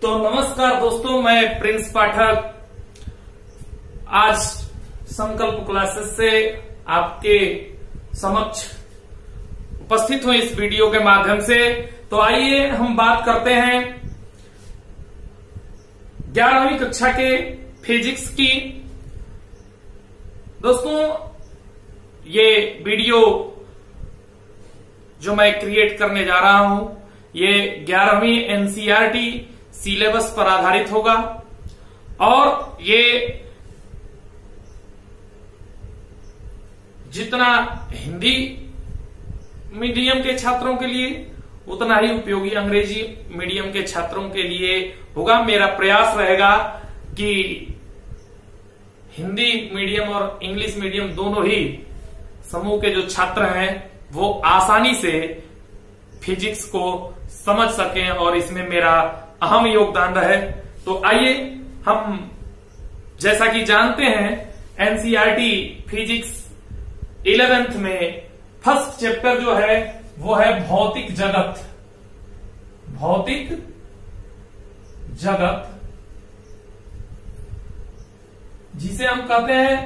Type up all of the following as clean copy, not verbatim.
तो नमस्कार दोस्तों, मैं प्रिंस पाठक आज संकल्प क्लासेस से आपके समक्ष उपस्थित हूं इस वीडियो के माध्यम से। तो आइए हम बात करते हैं 11वीं कक्षा के फिजिक्स की। दोस्तों, ये वीडियो जो मैं क्रिएट करने जा रहा हूं ये 11वीं एनसीईआरटी सिलेबस पर आधारित होगा और ये जितना हिंदी मीडियम के छात्रों के लिए उतना ही उपयोगी अंग्रेजी मीडियम के छात्रों के लिए होगा। मेरा प्रयास रहेगा कि हिंदी मीडियम और इंग्लिश मीडियम दोनों ही समूह के जो छात्र हैं वो आसानी से फिजिक्स को समझ सकें और इसमें मेरा अहम योगदान रहे। तो आइए हम जैसा कि जानते हैं एनसीईआरटी फिजिक्स 11th में फर्स्ट चैप्टर जो है वो है भौतिक जगत। भौतिक जगत जिसे हम कहते हैं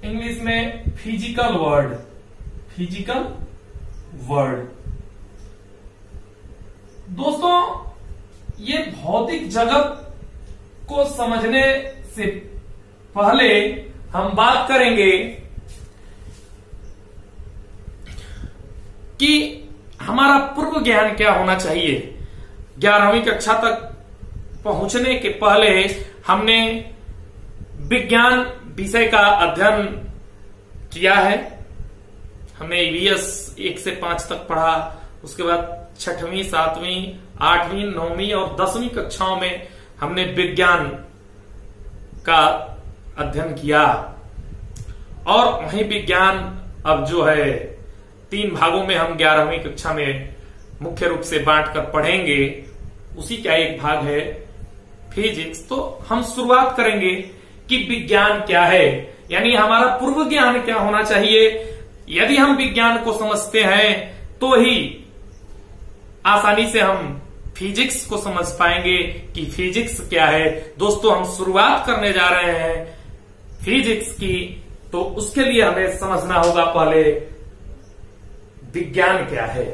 इंग्लिश में फिजिकल वर्ल्ड। फिजिकल वर्ल्ड दोस्तों, ये भौतिक जगत को समझने से पहले हम बात करेंगे कि हमारा पूर्व ज्ञान क्या होना चाहिए। 11वीं कक्षा तक पहुंचने के पहले हमने विज्ञान विषय का अध्ययन किया है। हमने ईवीएस 1 से 5 तक पढ़ा, उसके बाद 6वीं, 7वीं, 8वीं, 9वीं और 10वीं कक्षाओं में हमने विज्ञान का अध्ययन किया और वही विज्ञान अब जो है 3 भागों में हम 11वीं कक्षा में मुख्य रूप से बांटकर पढ़ेंगे। उसी का एक भाग है फिजिक्स। तो हम शुरुआत करेंगे कि विज्ञान क्या है, यानी हमारा पूर्व ज्ञान क्या होना चाहिए। यदि हम विज्ञान को समझते हैं तो ही आसानी से हम फिजिक्स को समझ पाएंगे कि फिजिक्स क्या है। दोस्तों, हम शुरुआत करने जा रहे हैं फिजिक्स की, तो उसके लिए हमें समझना होगा पहले विज्ञान क्या है।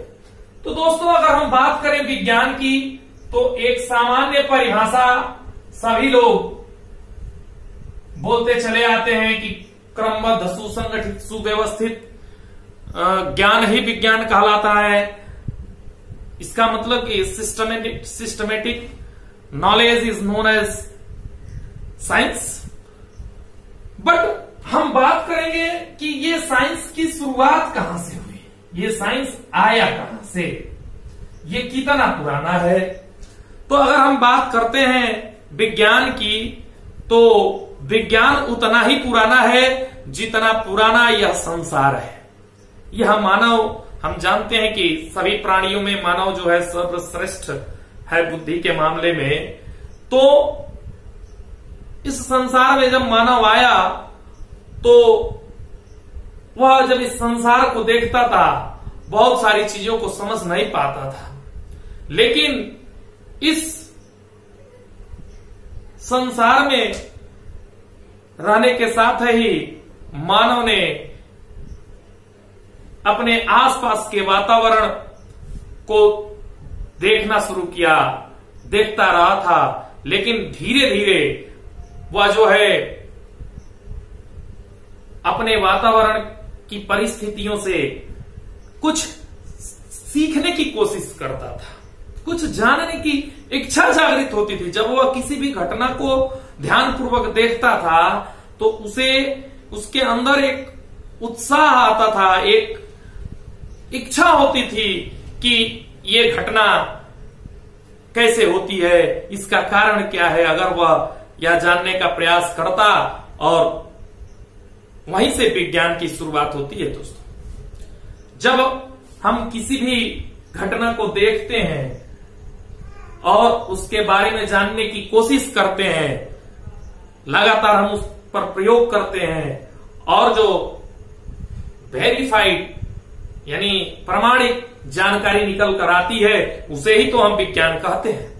तो दोस्तों, अगर हम बात करें विज्ञान की तो एक सामान्य परिभाषा सभी लोग बोलते चले आते हैं कि क्रमबद्ध, सुसंगठित, सुव्यवस्थित ज्ञान ही विज्ञान कहलाता है। इसका मतलब कि systematic knowledge is known as science. But हम बात करेंगे कि ये साइंस की शुरुआत कहां से हुई, ये साइंस आया कहां से, ये कितना पुराना है। तो अगर हम बात करते हैं विज्ञान की तो विज्ञान उतना ही पुराना है जितना पुराना यह संसार है। यह मानव, हम जानते हैं कि सभी प्राणियों में मानव जो है सर्वश्रेष्ठ है बुद्धि के मामले में। तो इस संसार में जब मानव आया तो वह जब इस संसार को देखता था बहुत सारी चीजों को समझ नहीं पाता था, लेकिन इस संसार में रहने के साथ ही मानव ने अपने आसपास के वातावरण को देखना शुरू किया, देखता रहा था, लेकिन धीरे धीरे वह जो है अपने वातावरण की परिस्थितियों से कुछ सीखने की कोशिश करता था, कुछ जानने की इच्छा जागृत होती थी। जब वह किसी भी घटना को ध्यानपूर्वक देखता था तो उसे उसके अंदर एक उत्साह आता था, एक इच्छा होती थी कि ये घटना कैसे होती है, इसका कारण क्या है। अगर वह यह जानने का प्रयास करता और वहीं से विज्ञान की शुरुआत होती है। दोस्तों, जब हम किसी भी घटना को देखते हैं और उसके बारे में जानने की कोशिश करते हैं, लगातार हम उस पर प्रयोग करते हैं और जो वेरीफाइड यानी प्रमाणित जानकारी निकल कर आती है उसे ही तो हम विज्ञान कहते हैं।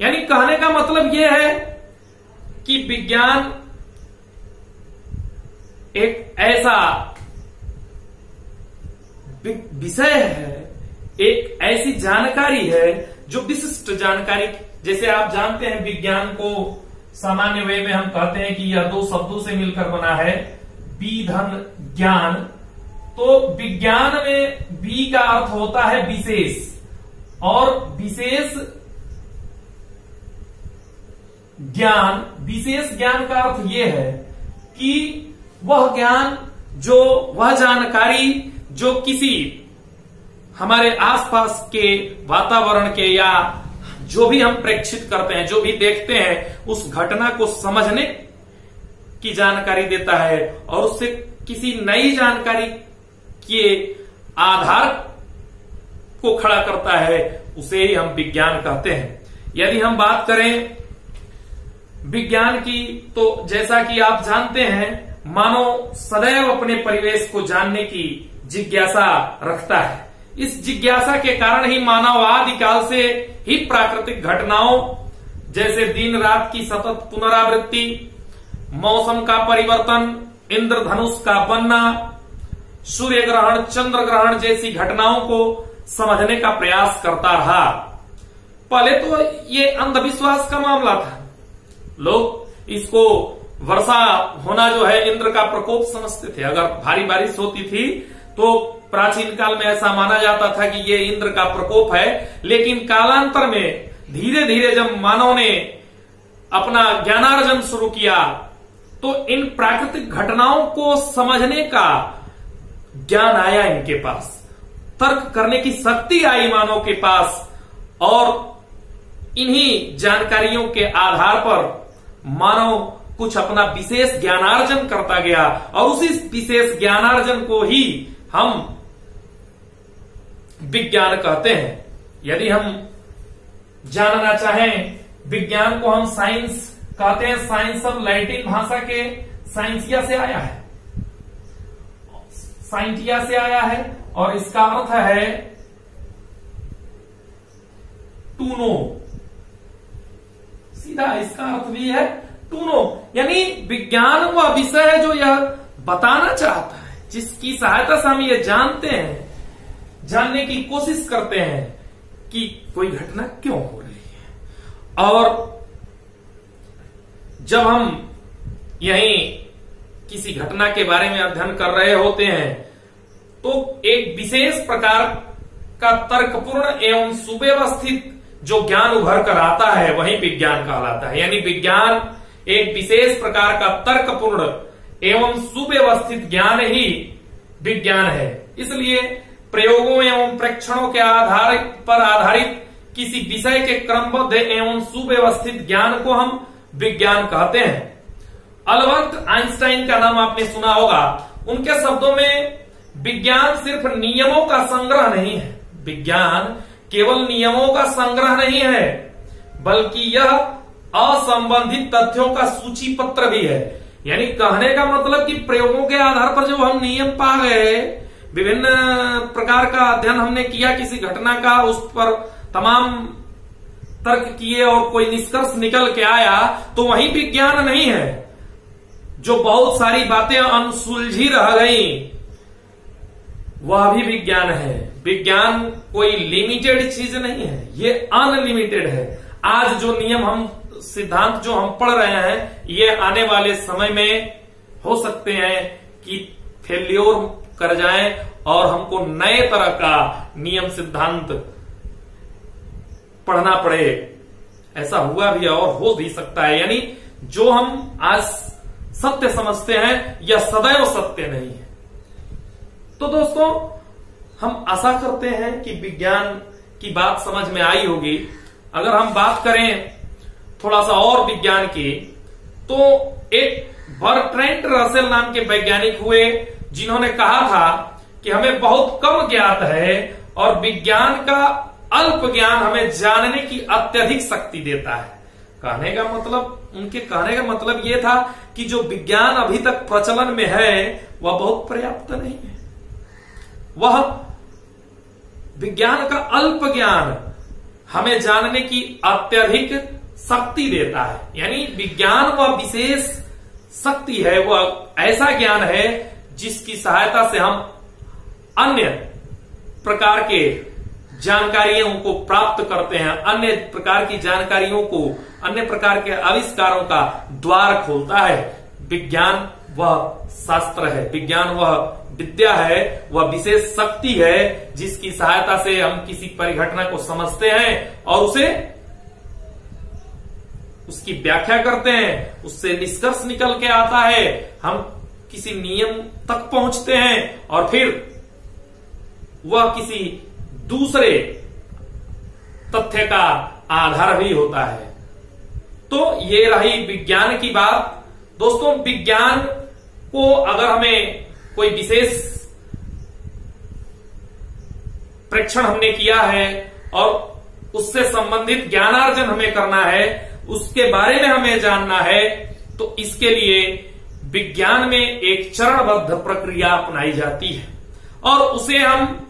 यानी कहने का मतलब यह है कि विज्ञान एक ऐसा विषय है, एक ऐसी जानकारी है जो विशिष्ट जानकारी, जैसे आप जानते हैं विज्ञान को सामान्य वे में हम कहते हैं कि यह दो शब्दों से मिलकर बना है, विधन ज्ञान। तो विज्ञान में वि का अर्थ होता है विशेष, और विशेष ज्ञान का अर्थ यह है कि वह ज्ञान, वह जानकारी जो किसी हमारे आसपास के वातावरण के या जो भी हम प्रेक्षित करते हैं, जो भी देखते हैं, उस घटना को समझने की जानकारी देता है और उससे किसी नई जानकारी के आधार को खड़ा करता है, उसे ही हम विज्ञान कहते हैं। यदि हम बात करें विज्ञान की, तो जैसा कि आप जानते हैं, मानव सदैव अपने परिवेश को जानने की जिज्ञासा रखता है। इस जिज्ञासा के कारण ही मानव आदिकाल से ही प्राकृतिक घटनाओं जैसे दिन रात की सतत पुनरावृत्ति, मौसम का परिवर्तन, इंद्रधनुष का बनना, सूर्य ग्रहण, चंद्र ग्रहण जैसी घटनाओं को समझने का प्रयास करता रहा। पहले तो ये अंधविश्वास का मामला था, लोग इसको वर्षा होना जो है इंद्र का प्रकोप समझते थे। अगर भारी बारिश होती थी तो प्राचीन काल में ऐसा माना जाता था कि ये इंद्र का प्रकोप है। लेकिन कालांतर में धीरे धीरे जब मानव ने अपना ज्ञानार्जन शुरू किया तो इन प्राकृतिक घटनाओं को समझने का ज्ञान आया इनके पास, तर्क करने की शक्ति आई मानव के पास, और इन्हीं जानकारियों के आधार पर मानव कुछ अपना विशेष ज्ञानार्जन करता गया और उसी विशेष ज्ञानार्जन को ही हम विज्ञान कहते हैं। यदि हम जानना चाहें, विज्ञान को हम साइंस कहते हैं। साइंस अब लैटिन भाषा के साइंसिया से आया है, साइंटिया से आया है, और इसका अर्थ है टू नो। सीधा इसका अर्थ भी है टू नो, यानी विज्ञान वह विषय है जो यह बताना चाहता है, जिसकी सहायता से हम ये जानते हैं, जानने की कोशिश करते हैं कि कोई घटना क्यों हो रही है। और जब हम यहीं किसी घटना के बारे में अध्ययन कर रहे होते हैं तो एक विशेष प्रकार का तर्कपूर्ण एवं सुव्यवस्थित जो ज्ञान उभर कर आता है वही विज्ञान कहलाता है। यानी विज्ञान एक विशेष प्रकार का तर्कपूर्ण एवं सुव्यवस्थित ज्ञान ही विज्ञान है। इसलिए प्रयोगों एवं प्रेक्षणों के आधार पर आधारित किसी विषय के क्रमबद्ध एवं सुव्यवस्थित ज्ञान को हम विज्ञान कहते हैं। अल्बर्ट आइंस्टाइन का नाम आपने सुना होगा। उनके शब्दों में विज्ञान सिर्फ नियमों का संग्रह नहीं है, विज्ञान केवल नियमों का संग्रह नहीं है, बल्कि यह असंबंधित तथ्यों का सूची पत्र भी है। यानी कहने का मतलब कि प्रयोगों के आधार पर जब हम नियम पा गए, विभिन्न प्रकार का अध्ययन हमने किया किसी घटना का, उस पर तमाम तर्क किए और कोई निष्कर्ष निकल के आया, तो वही विज्ञान नहीं है। जो बहुत सारी बातें अनसुलझी रह गई वह भी विज्ञान है। विज्ञान कोई लिमिटेड चीज नहीं है, ये अनलिमिटेड है। आज जो नियम हम सिद्धांत जो हम पढ़ रहे हैं, ये आने वाले समय में हो सकते हैं कि फेल्योर कर जाएं और हमको नए तरह का नियम सिद्धांत पढ़ना पड़े। ऐसा हुआ भी और हो भी सकता है। यानी जो हम आज सत्य समझते हैं यह सदैव सत्य नहीं है। तो दोस्तों, हम आशा करते हैं कि विज्ञान की बात समझ में आई होगी। अगर हम बात करें थोड़ा सा और विज्ञान की, तो एक बर्ट्रैंड रसेल नाम के वैज्ञानिक हुए जिन्होंने कहा था कि हमें बहुत कम ज्ञात है और विज्ञान का अल्प ज्ञान हमें जानने की अत्यधिक शक्ति देता है। कहने का मतलब यह था कि जो विज्ञान अभी तक प्रचलन में है वह बहुत पर्याप्त नहीं है। वह विज्ञान का अल्प ज्ञान हमें जानने की अत्यधिक शक्ति देता है। यानी विज्ञान वह विशेष शक्ति है, वह ऐसा ज्ञान है जिसकी सहायता से हम अन्य प्रकार के जानकारियों को प्राप्त करते हैं, अन्य प्रकार की जानकारियों को, अन्य प्रकार के आविष्कारों का द्वार खोलता है। विज्ञान वह शास्त्र है, विज्ञान वह विद्या है, वह विशेष शक्ति है जिसकी सहायता से हम किसी परिघटना को समझते हैं और उसकी व्याख्या करते हैं, उससे निष्कर्ष निकल के आता है, हम किसी नियम तक पहुंचते हैं और फिर वह किसी दूसरे तथ्य का आधार भी होता है। तो ये रही विज्ञान की बात। दोस्तों, विज्ञान को अगर हमें कोई विशेष प्रेक्षण हमने किया है और उससे संबंधित ज्ञानार्जन हमें करना है, उसके बारे में हमें जानना है, तो इसके लिए विज्ञान में एक चरणबद्ध प्रक्रिया अपनाई जाती है और उसे हम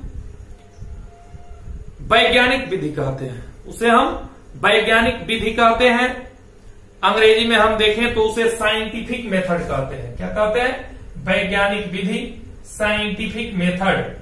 वैज्ञानिक विधि कहते हैं। उसे हम वैज्ञानिक विधि कहते हैं। अंग्रेजी में हम देखें तो उसे साइंटिफिक मेथड कहते हैं। क्या कहते हैं? वैज्ञानिक विधि, साइंटिफिक मेथड।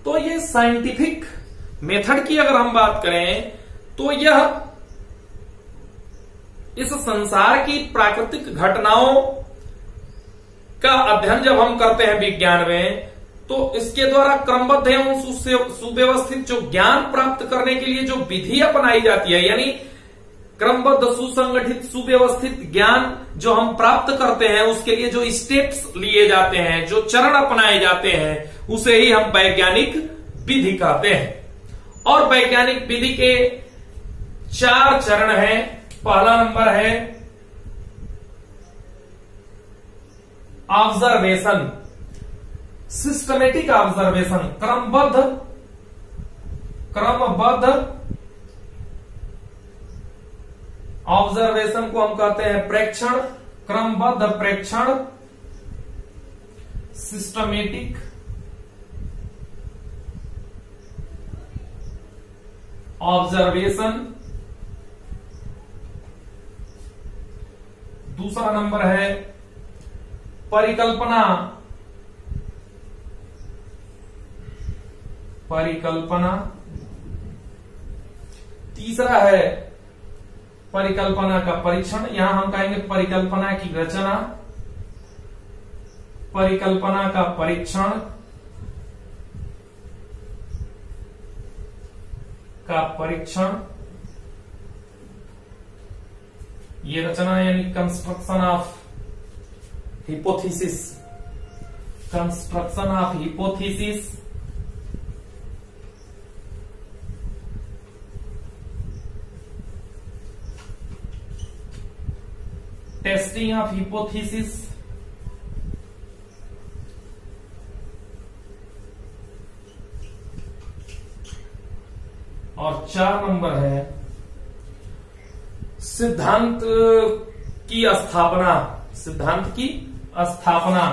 तो ये साइंटिफिक मेथड की अगर हम बात करें तो यह इस संसार की प्राकृतिक घटनाओं का अध्ययन जब हम करते हैं विज्ञान में, तो इसके द्वारा क्रमबद्ध एवं सुव्यवस्थित जो ज्ञान प्राप्त करने के लिए जो विधि अपनाई जाती है, यानी क्रमबद्ध, सुसंगठित, सुव्यवस्थित ज्ञान जो हम प्राप्त करते हैं, उसके लिए जो स्टेप्स लिए जाते हैं, जो चरण अपनाए जाते हैं, उसे ही हम वैज्ञानिक विधि कहते हैं। और वैज्ञानिक विधि के 4 चरण हैं। पहला नंबर है ऑब्जर्वेशन, सिस्टमेटिक ऑब्जर्वेशन, क्रमबद्ध ऑब्जर्वेशन को हम कहते हैं प्रेक्षण, क्रमबद्ध प्रेक्षण, सिस्टमेटिक ऑब्जर्वेशन। दूसरा नंबर है परिकल्पना, तीसरा है परिकल्पना का परीक्षण, यहां हम कहेंगे परिकल्पना की रचना, परिकल्पना का परीक्षण ये रचना यानी construction of hypothesis, testing of hypothesis, और 4 नंबर है सिद्धांत की स्थापना,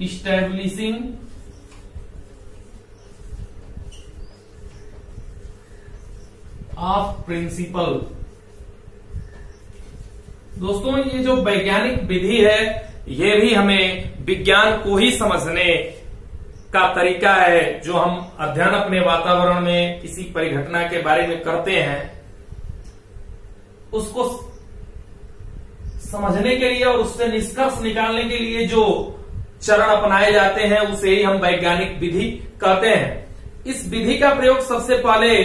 इस्टेब्लिशिंग ऑफ प्रिंसिपल। दोस्तों, ये जो वैज्ञानिक विधि है, ये भी हमें विज्ञान को ही समझने का तरीका है। जो हम अध्ययन अपने वातावरण में किसी परिघटना के बारे में करते हैं, उसको समझने के लिए और उससे निष्कर्ष निकालने के लिए जो चरण अपनाए जाते हैं, उसे ही हम वैज्ञानिक विधि कहते हैं। इस विधि का प्रयोग सबसे पहले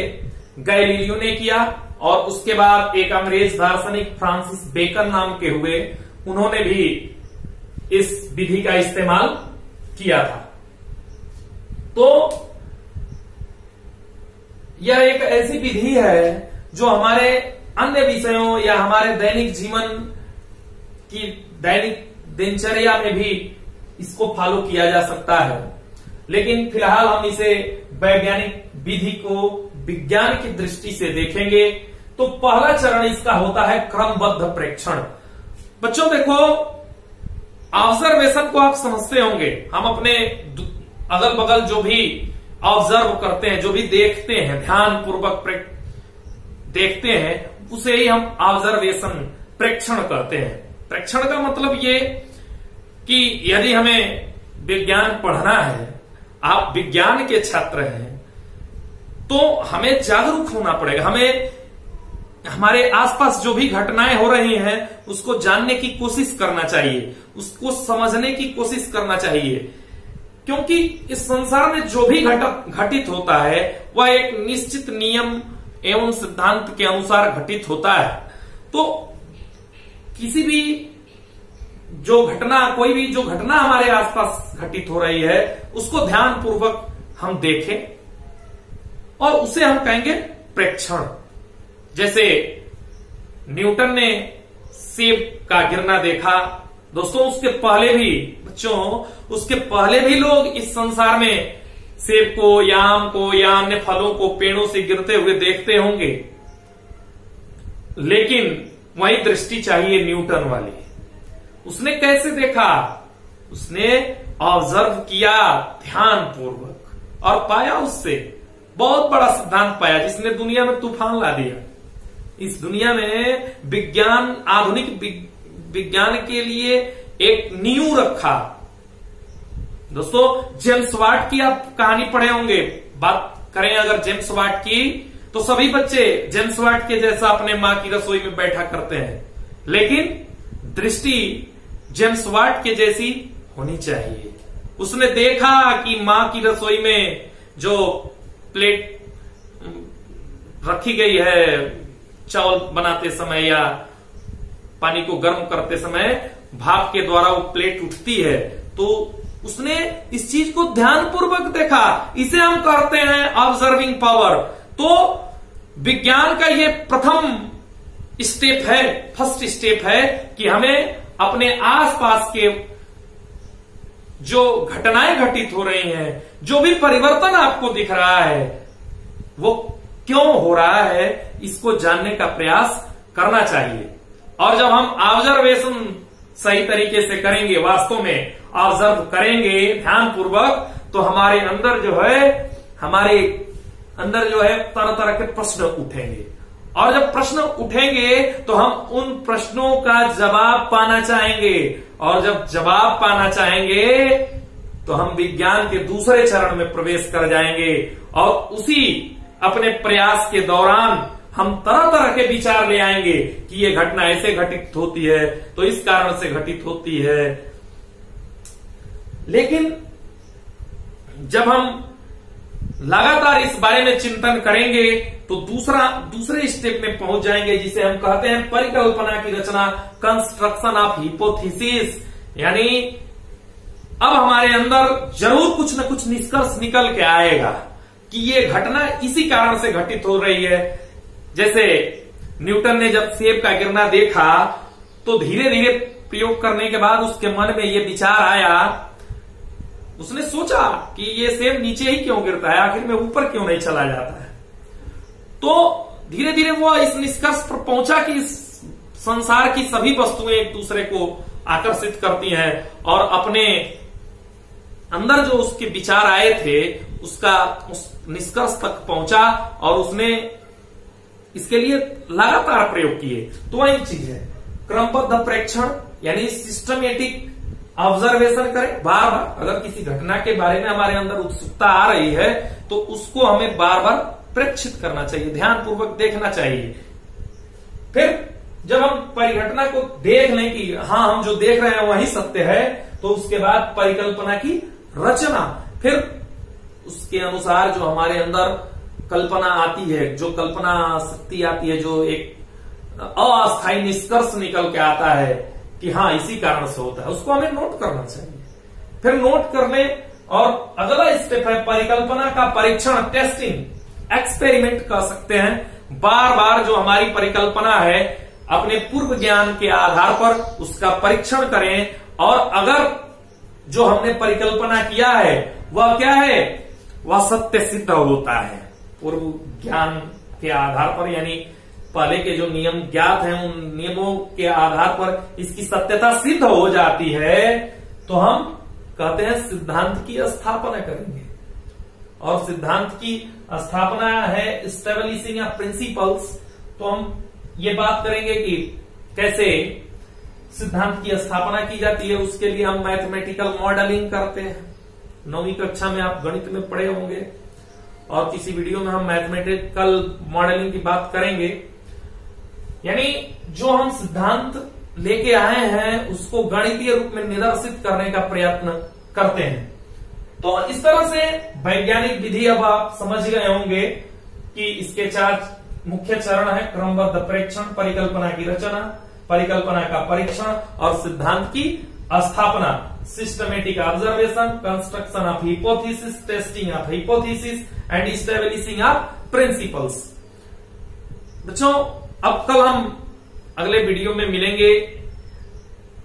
गैलीलियो ने किया और उसके बाद एक अंग्रेज दार्शनिक फ्रांसिस बेकन नाम के हुए, उन्होंने भी इस विधि का इस्तेमाल किया था। तो यह एक ऐसी विधि है जो हमारे अन्य विषयों या हमारे दैनिक जीवन की दैनिक दिनचर्या में भी इसको फॉलो किया जा सकता है, लेकिन फिलहाल हम इसे वैज्ञानिक विधि को विज्ञान की दृष्टि से देखेंगे। तो पहला चरण इसका होता है क्रमबद्ध प्रेक्षण। बच्चों देखो, ऑब्जर्वेशन को आप समझते होंगे, हम अपने अगल बगल जो भी ऑब्जर्व करते हैं, जो भी देखते हैं, ध्यान पूर्वक देखते हैं, उसे ही हम ऑब्जर्वेशन प्रेक्षण करते हैं। प्रेक्षण का मतलब ये कि यदि हमें विज्ञान पढ़ना है, आप विज्ञान के छात्र हैं, तो हमें जागरूक होना पड़ेगा। हमें हमारे आसपास जो भी घटनाएं हो रही हैं उसको जानने की कोशिश करना चाहिए, उसको समझने की कोशिश करना चाहिए, क्योंकि इस संसार में जो भी घटित होता है वह एक निश्चित नियम एवं सिद्धांत के अनुसार घटित होता है। तो किसी भी जो घटना, कोई भी जो घटना हमारे आसपास घटित हो रही है, उसको ध्यान पूर्वक हम देखें और उसे हम कहेंगे प्रेक्षण। जैसे न्यूटन ने सेब का गिरना देखा, दोस्तों उसके पहले भी, बच्चों उसके पहले भी लोग इस संसार में सेब को या आम को या अन्य फलों को पेड़ों से गिरते हुए देखते होंगे, लेकिन वही दृष्टि चाहिए न्यूटन वाली। उसने कैसे देखा? उसने ऑब्जर्व किया ध्यान पूर्वक और पाया, उससे बहुत बड़ा सिद्धांत पाया जिसने दुनिया में तूफान ला दिया। इस दुनिया में विज्ञान, आधुनिक विज्ञान के लिए एक नींव रखा। दोस्तों जेम्स वाट की आप कहानी पढ़े होंगे। बात करें अगर जेम्स वाट की, तो सभी बच्चे जेम्स वाट के जैसा अपने मां की रसोई में बैठा करते हैं, लेकिन दृष्टि जेम्स वाट के जैसी होनी चाहिए। उसने देखा कि मां की रसोई में जो प्लेट रखी गई है चावल बनाते समय या पानी को गर्म करते समय, भाप के द्वारा वो प्लेट उठती है, तो उसने इस चीज को ध्यानपूर्वक देखा। इसे हम कहते हैं ऑब्जर्विंग पावर। तो विज्ञान का ये प्रथम स्टेप है, फर्स्ट स्टेप है कि हमें अपने आसपास के जो घटनाएं घटित हो रही हैं, जो भी परिवर्तन आपको दिख रहा है, वो क्यों हो रहा है, इसको जानने का प्रयास करना चाहिए। और जब हम ऑब्जर्वेशन सही तरीके से करेंगे, वास्तव में ऑब्जर्व करेंगे ध्यानपूर्वक, तो हमारे अंदर जो है तरह तरह के प्रश्न उठेंगे। और जब प्रश्न उठेंगे तो हम उन प्रश्नों का जवाब पाना चाहेंगे, और जब जवाब पाना चाहेंगे तो हम विज्ञान के दूसरे चरण में प्रवेश कर जाएंगे। और उसी अपने प्रयास के दौरान हम तरह तरह के विचार ले आएंगे कि ये घटना ऐसे घटित होती है, तो इस कारण से घटित होती है। लेकिन जब हम लगातार इस बारे में चिंतन करेंगे तो दूसरे स्टेप में पहुंच जाएंगे, जिसे हम कहते हैं परिकल्पना की रचना, कंस्ट्रक्शन ऑफ हिपोथेसिस। यानी अब हमारे अंदर जरूर कुछ न कुछ निष्कर्ष निकल के आएगा कि ये घटना इसी कारण से घटित हो रही है। जैसे न्यूटन ने जब सेब का गिरना देखा, तो धीरे धीरे प्रयोग करने के बाद उसके मन में ये विचार आया, उसने सोचा कि ये सेब नीचे ही क्यों गिरता है, आखिर में ऊपर क्यों नहीं चला जाता है। तो धीरे धीरे वो इस निष्कर्ष पर पहुंचा कि इस संसार की सभी वस्तुएं एक दूसरे को आकर्षित करती हैं, और अपने अंदर जो उसके विचार आए थे उस निष्कर्ष तक पहुंचा, और उसने इसके लिए लगातार प्रयोग किए। तो वही चीज है क्रमबद्ध प्रेक्षण, यानी सिस्टमेटिक ऑब्जर्वेशन करें बार बार। अगर किसी घटना के बारे में हमारे अंदर उत्सुकता आ रही है तो उसको हमें बार बार प्रेक्षित करना चाहिए, ध्यानपूर्वक देखना चाहिए। फिर जब हम परिघटना को देख लें कि हाँ हम जो देख रहे हैं वही सत्य है, तो उसके बाद परिकल्पना की रचना, फिर उसके अनुसार जो हमारे अंदर कल्पना आती है, जो कल्पना शक्ति आती है, जो एक अस्थायी निष्कर्ष निकल के आता है कि हाँ इसी कारण से होता है, उसको हमें नोट करना चाहिए। फिर नोट करने, और अगला स्टेप है परिकल्पना का परीक्षण, टेस्टिंग, एक्सपेरिमेंट कर सकते हैं। बार बार जो हमारी परिकल्पना है, अपने पूर्व ज्ञान के आधार पर उसका परीक्षण करें, और अगर जो हमने परिकल्पना किया है वह क्या है, वह सत्य सिद्ध होता है पूर्व ज्ञान के आधार पर, यानी पहले के जो नियम ज्ञात हैं उन नियमों के आधार पर इसकी सत्यता सिद्ध हो जाती है, तो हम कहते हैं सिद्धांत की स्थापना करेंगे। और सिद्धांत की स्थापना है एस्टेब्लिशिंग अ प्रिंसिपल्स। तो हम ये बात करेंगे कि कैसे सिद्धांत की स्थापना की जाती है। उसके लिए हम मैथमेटिकल मॉडलिंग करते हैं। 9वीं कक्षा में आप गणित में पढ़े होंगे, और किसी वीडियो में हम मैथमेटिकल मॉडलिंग की बात करेंगे। यानी जो हम सिद्धांत लेके आए हैं उसको गणितीय रूप में निदर्शित करने का प्रयत्न करते हैं। तो इस तरह से वैज्ञानिक विधि अब आप समझ गए होंगे कि इसके 4 मुख्य चरण है: क्रमबद्ध प्रेक्षण, परिकल्पना की रचना, परिकल्पना का परीक्षण और सिद्धांत की स्थापना। Systematic observation, construction of hypothesis, testing of hypothesis and establishing of principles. बच्चों, अब कल हम अगले वीडियो में मिलेंगे।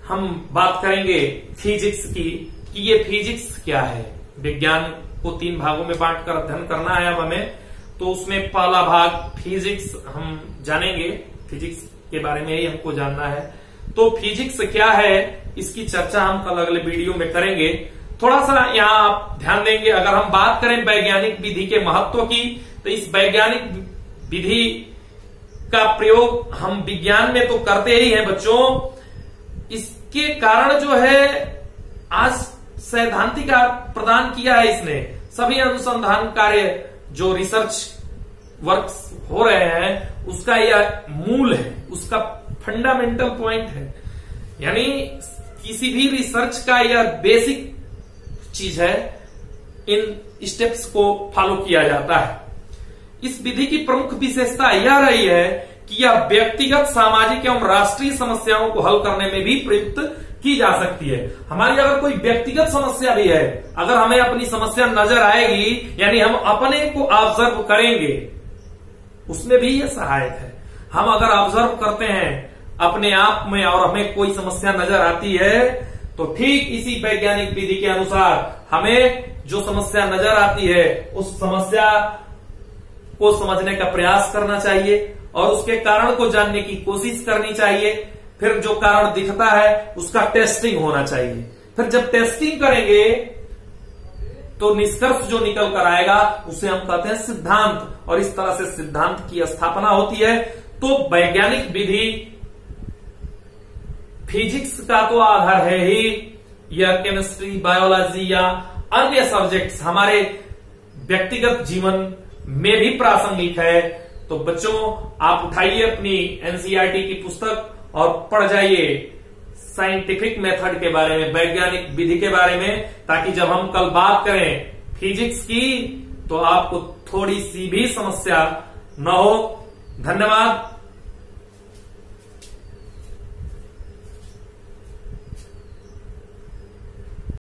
हम बात करेंगे फिजिक्स की, कि ये फिजिक्स क्या है। विज्ञान को 3 भागों में बांटकर अध्ययन करना है अब हमें। तो उसमें पहला भाग फिजिक्स हम जानेंगे, फिजिक्स के बारे में ही हमको जानना है। तो फिजिक्स क्या है इसकी चर्चा हम कल अगले वीडियो में करेंगे। थोड़ा सा यहाँ आप ध्यान देंगे, अगर हम बात करें वैज्ञानिक विधि के महत्व की, तो इस वैज्ञानिक विधि का प्रयोग हम विज्ञान में तो करते ही हैं बच्चों। इसके कारण जो है आज सैद्धांतिक प्रदान किया है इसने। सभी अनुसंधान कार्य जो रिसर्च वर्क्स हो रहे हैं उसका यह मूल है, उसका फंडामेंटल पॉइंट है। यानी किसी भी रिसर्च का यह बेसिक चीज है, इन स्टेप्स को फॉलो किया जाता है। इस विधि की प्रमुख विशेषता यह रही है कि यह व्यक्तिगत, सामाजिक एवं राष्ट्रीय समस्याओं को हल करने में भी प्रयुक्त की जा सकती है। हमारी अगर कोई व्यक्तिगत समस्या भी है, अगर हमें अपनी समस्या नजर आएगी, यानी हम अपने को ऑब्जर्व करेंगे, उसमें भी यह सहायक है। हम अगर ऑब्जर्व करते हैं अपने आप में और हमें कोई समस्या नजर आती है, तो ठीक इसी वैज्ञानिक विधि के अनुसार हमें जो समस्या नजर आती है उस समस्या को समझने का प्रयास करना चाहिए और उसके कारण को जानने की कोशिश करनी चाहिए। फिर जो कारण दिखता है उसका टेस्टिंग होना चाहिए। फिर जब टेस्टिंग करेंगे तो निष्कर्ष जो निकल कर आएगा उसे हम कहते हैं सिद्धांत, और इस तरह से सिद्धांत की स्थापना होती है। तो वैज्ञानिक विधि फिजिक्स का तो आधार है ही, यह केमिस्ट्री, बायोलॉजी या अन्य सब्जेक्ट्स हमारे व्यक्तिगत जीवन में भी प्रासंगिक है। तो बच्चों, आप उठाइए अपनी एनसीईआरटी की पुस्तक और पढ़ जाइए साइंटिफिक मेथड के बारे में, वैज्ञानिक विधि के बारे में, ताकि जब हम कल बात करें फिजिक्स की तो आपको थोड़ी सी भी समस्या न हो। धन्यवाद।